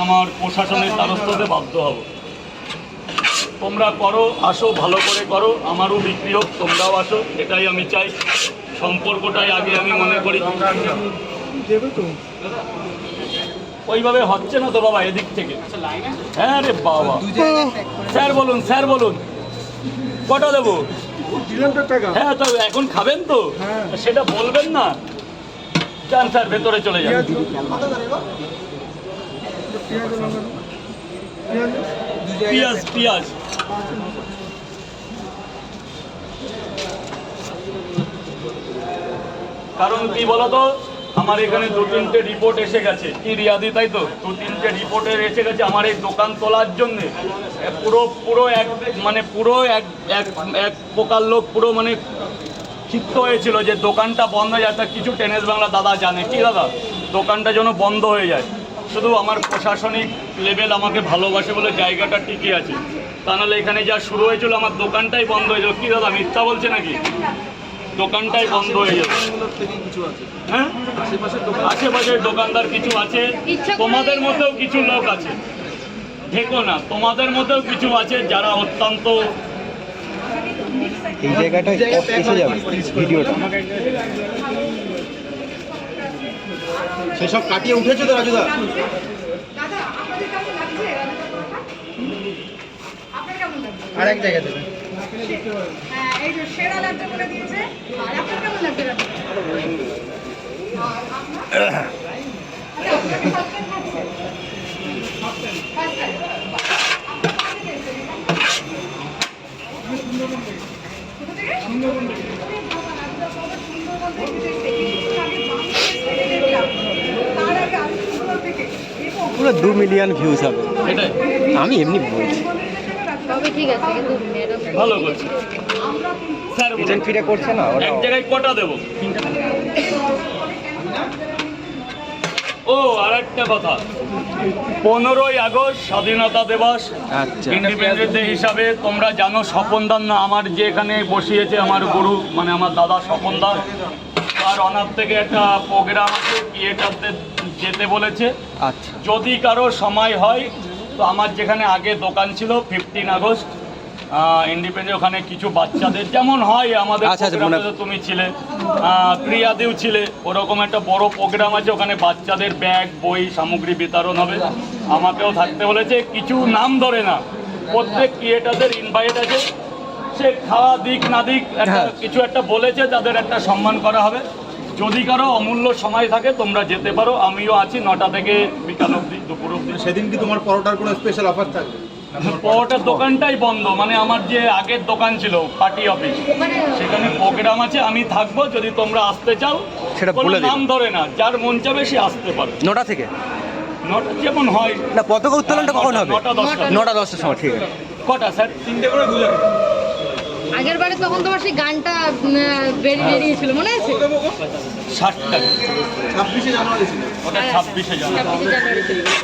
আমার প্রশাসনের দ্বারস্থ হতে বাধ্য হব। তোমরা করো, আসো, ভালো করে করো, আমারও বিক্রি হোক, তোমরাও আসো, এটাই আমি চাই। সম্পর্কটাই আগে আমি মনে করি। ওইভাবে হচ্ছে না তো বাবা এদিক থেকে। হ্যাঁ রে বাবা, স্যার বলুন, স্যার বলুন, কটা দেবো? হ্যাঁ তো এখন খাবেন তো, সেটা বলবেন না। যান স্যার, ভেতরে চলে যান। পেঁয়াজ পেঁয়াজ কারণ কি বলতো, আমার এখানে 2-3টে রিপোর্ট এসে গেছে। কি রিয়াদি, তাই তো? 2-3টে রিপোর্টের এসে গেছে আমার এই দোকান তোলার জন্যে। পুরো এক প্রকার লোক পুরো মানে ক্ষিপ্ত হয়েছিল যে দোকানটা বন্ধ হয়ে যায়। তা কিছু টেনিস বাংলা দাদা জানে কি দাদা, দোকানটা যেন বন্ধ হয়ে যায়। শুধু আমার প্রশাসনিক লেভেল আমাকে ভালোবাসে বলে জায়গাটা টিকে আছে, তা নাহলে এখানে যা শুরু হয়েছিল আমার দোকানটাই বন্ধ হয়ে যাবে। কি দাদা মিথ্যা বলছে নাকি? দোকানটাই বন্ধ হয়ে যাবে। হ্যাঁ, আশেপাশের দোকানদার কিছু আছে, তোমাদের মধ্যেও কিছু লোক আছে, দেখো না, তোমাদের মধ্যেও কিছু আছে যারা অত্যন্ত এই জায়গাটা এসে যাবে ভিডিওটা। সেসব কাটিয়ে উঠেছে তো রাজুদা। আর এক জায়গা থেকে এই যে সেরা লাগছে বলে দিয়েছে। আর আপনার কেমন লাগছে? পুরো 2 মিলিয়ন ভিউজ হবে। এটাই আমি এমনি বলছি, ঠিক আছে, ভালো করছে স্যার। রিটার্ন ফিরে করছে না ওরা। এক জায়গায় কটা দেবো? ও আর একটা কথা, 15ই আগস্ট স্বাধীনতা দিবস, আচ্ছা, ইন্ডিপেন্ডেন্স ডে হিসাবে তোমরা জানো স্বপনদার না, আমার যে এখানে বসিয়েছে আমার গুরু মানে আমার দাদা স্বপনদা, তার অনার থেকে একটা প্রোগ্রাম আছে, থিয়েটারতে যেতে বলেছে। আচ্ছা, যদি কারো সময় হয় তো আমার যেখানে আগে দোকান ছিল 15 আগস্ট ইন্ডিপেন্ডেন্স, ওখানে কিছু বাচ্চাদের যেমন হয় আমাদের প্রোগ্রামে তুমি ছিলে, প্রিয়াদিও ছিলে, ওরকম একটা বড় প্রোগ্রাম আছে। ওখানে বাচ্চাদের ব্যাগ, বই, সামগ্রী বিতরণ হবে। আমাকেও থাকতে বলেছে। কিছু নাম ধরে না, প্রত্যেক ক্রিয়েটারদের ইনভাইট আছে। সে খাওয়া দিক না দিক কিছু একটা বলেছে, তাদের একটা সম্মান করা হবে। যদি কারো অমূল্য সময় থাকে তোমরা যেতে পারো, আমিও আছি 9টা থেকে বিকাল অবধি, দুপুর অবধি। সেদিন কি তোমার পরোটার কোনো স্পেশাল অফার থাকবে? পরোটার দোকানটাই বন্ধ, মানে আমার যে আগের দোকান ছিল পার্টি অফিস, সেখানে প্রোগ্রাম আছে, আমি থাকবো। যদি তোমরা আসতে চাও, সেটা কোনো বলে দিও। নাম ধরে না, যার মন চাবে সে আসতে পারে। 9টা থেকে 9টা যেমন হয় না, পতাকা উত্তোলনটা কখন হবে? 9টা 10টা। 9টা 10টার সময়, ঠিক আছে। কটা স্যার? 3টে করে বুঝা। আগের বারে তখন তোমার সেই গানটা বেরিয়েছিল মনে আছে? 60 টাকা। 26শে জানুয়ারি ছিল। ওটা 26শে জানুয়ারি। 26শে জানুয়ারি।